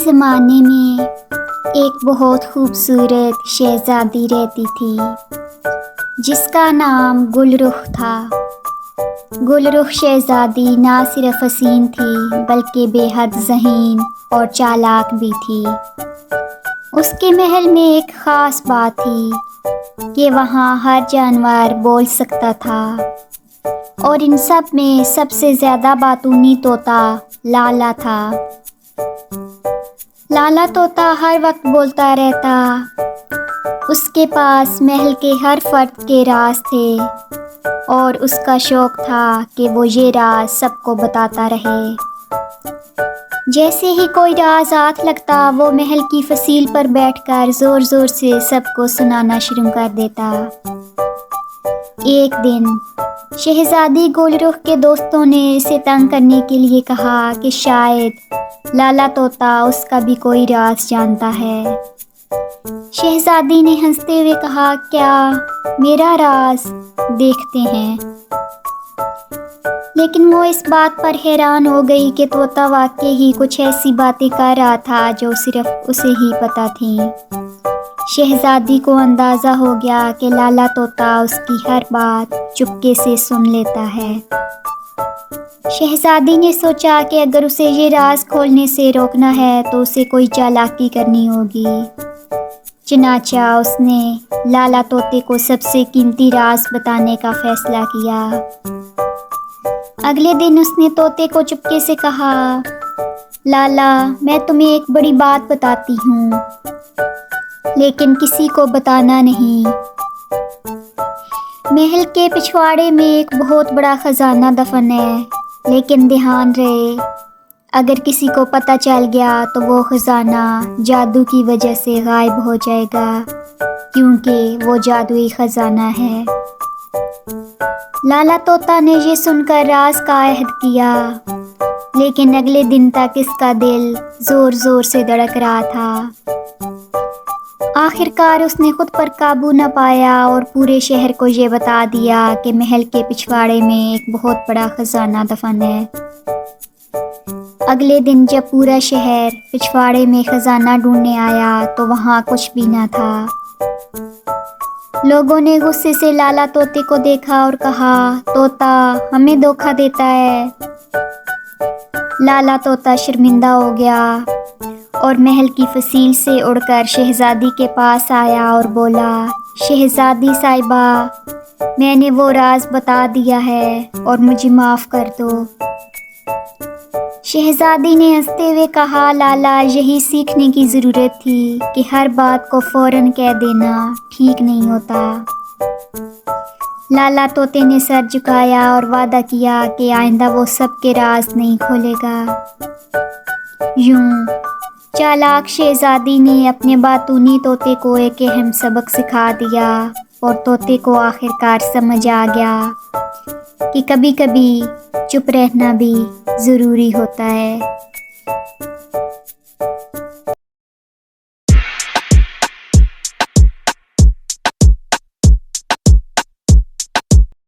زمانے میں ایک بہت خوبصورت شہزادی رہتی تھی جس کا نام گل رخ تھا۔ گل رخ شہزادی نہ صرف حسین تھی بلکہ بے حد ذہین اور چالاک بھی تھی۔ اس کے محل میں ایک خاص بات تھی کہ وہاں ہر جانور بول سکتا تھا اور ان سب میں سب سے زیادہ باتونی طوطا لالا تھا۔ لالا طوطا ہر وقت بولتا رہتا۔ اس کے پاس محل کے ہر فرد کے راز تھے اور اس کا شوق تھا کہ وہ یہ راز سب کو بتاتا رہے۔ جیسے ہی کوئی راز ہاتھ لگتا وہ محل کی فصیل پر بیٹھ کر زور زور سے سب کو سنانا شروع کر دیتا۔ ایک دن شہزادی گل رخ کے دوستوں نے اسے تنگ کرنے کے لیے کہا کہ شاید لالا طوطا اس کا بھی کوئی راز جانتا ہے۔ شہزادی نے ہنستے ہوئے کہا، کیا میرا راز دیکھتے ہیں؟ لیکن وہ اس بات پر حیران ہو گئی کہ طوطا واقعی ہی کچھ ایسی باتیں کر رہا تھا جو صرف اسے ہی پتہ تھیں۔ شہزادی کو اندازہ ہو گیا کہ لالا طوطا اس کی ہر بات چپکے سے سن لیتا ہے۔ شہزادی نے سوچا کہ اگر اسے یہ راز کھولنے سے روکنا ہے تو اسے کوئی چالاکی کرنی ہوگی۔ چنانچہ اس نے لالا طوطے کو سب سے قیمتی راز بتانے کا فیصلہ کیا۔ اگلے دن اس نے طوطے کو چپکے سے کہا، لالا، میں تمہیں ایک بڑی بات بتاتی ہوں لیکن کسی کو بتانا نہیں۔ محل کے پچھواڑے میں ایک بہت بڑا خزانہ دفن ہے، لیکن دھیان رہے اگر کسی کو پتہ چل گیا تو وہ خزانہ جادو کی وجہ سے غائب ہو جائے گا، کیونکہ وہ جادوئی خزانہ ہے۔ لالا طوطا نے یہ سن کر راز کا عہد کیا، لیکن اگلے دن تک اس کا دل زور زور سے دھڑک رہا تھا۔ آخر کار اس نے خود پر قابو نہ پایا اور پورے شہر کو یہ بتا دیا کہ محل کے پچھواڑے میں ایک بہت بڑا خزانہ دفن ہے۔ اگلے دن جب پورا شہر پچھواڑے میں خزانہ ڈھونڈنے آیا تو وہاں کچھ بھی نہ تھا۔ لوگوں نے غصے سے لالا طوطے کو دیکھا اور کہا، طوطا ہمیں دھوکہ دیتا ہے۔ لالا طوطا شرمندہ ہو گیا اور محل کی فصیل سے اڑ کر شہزادی کے پاس آیا اور بولا، شہزادی صاحبہ، میں نے وہ راز بتا دیا ہے اور مجھے معاف کر دو۔ شہزادی نے ہنستے ہوئے کہا، لالا، یہی سیکھنے کی ضرورت تھی کہ ہر بات کو فوراً کہہ دینا ٹھیک نہیں ہوتا۔ لالا طوطے نے سر جھکایا اور وعدہ کیا کہ آئندہ وہ سب کے راز نہیں کھولے گا۔ یوں چالاک شہزادی نے اپنے باتونی طوطے کو ایک اہم سبق سکھا دیا اور طوطے کو آخر کار سمجھ آ گیا کہ کبھی کبھی چپ رہنا بھی ضروری ہوتا ہے۔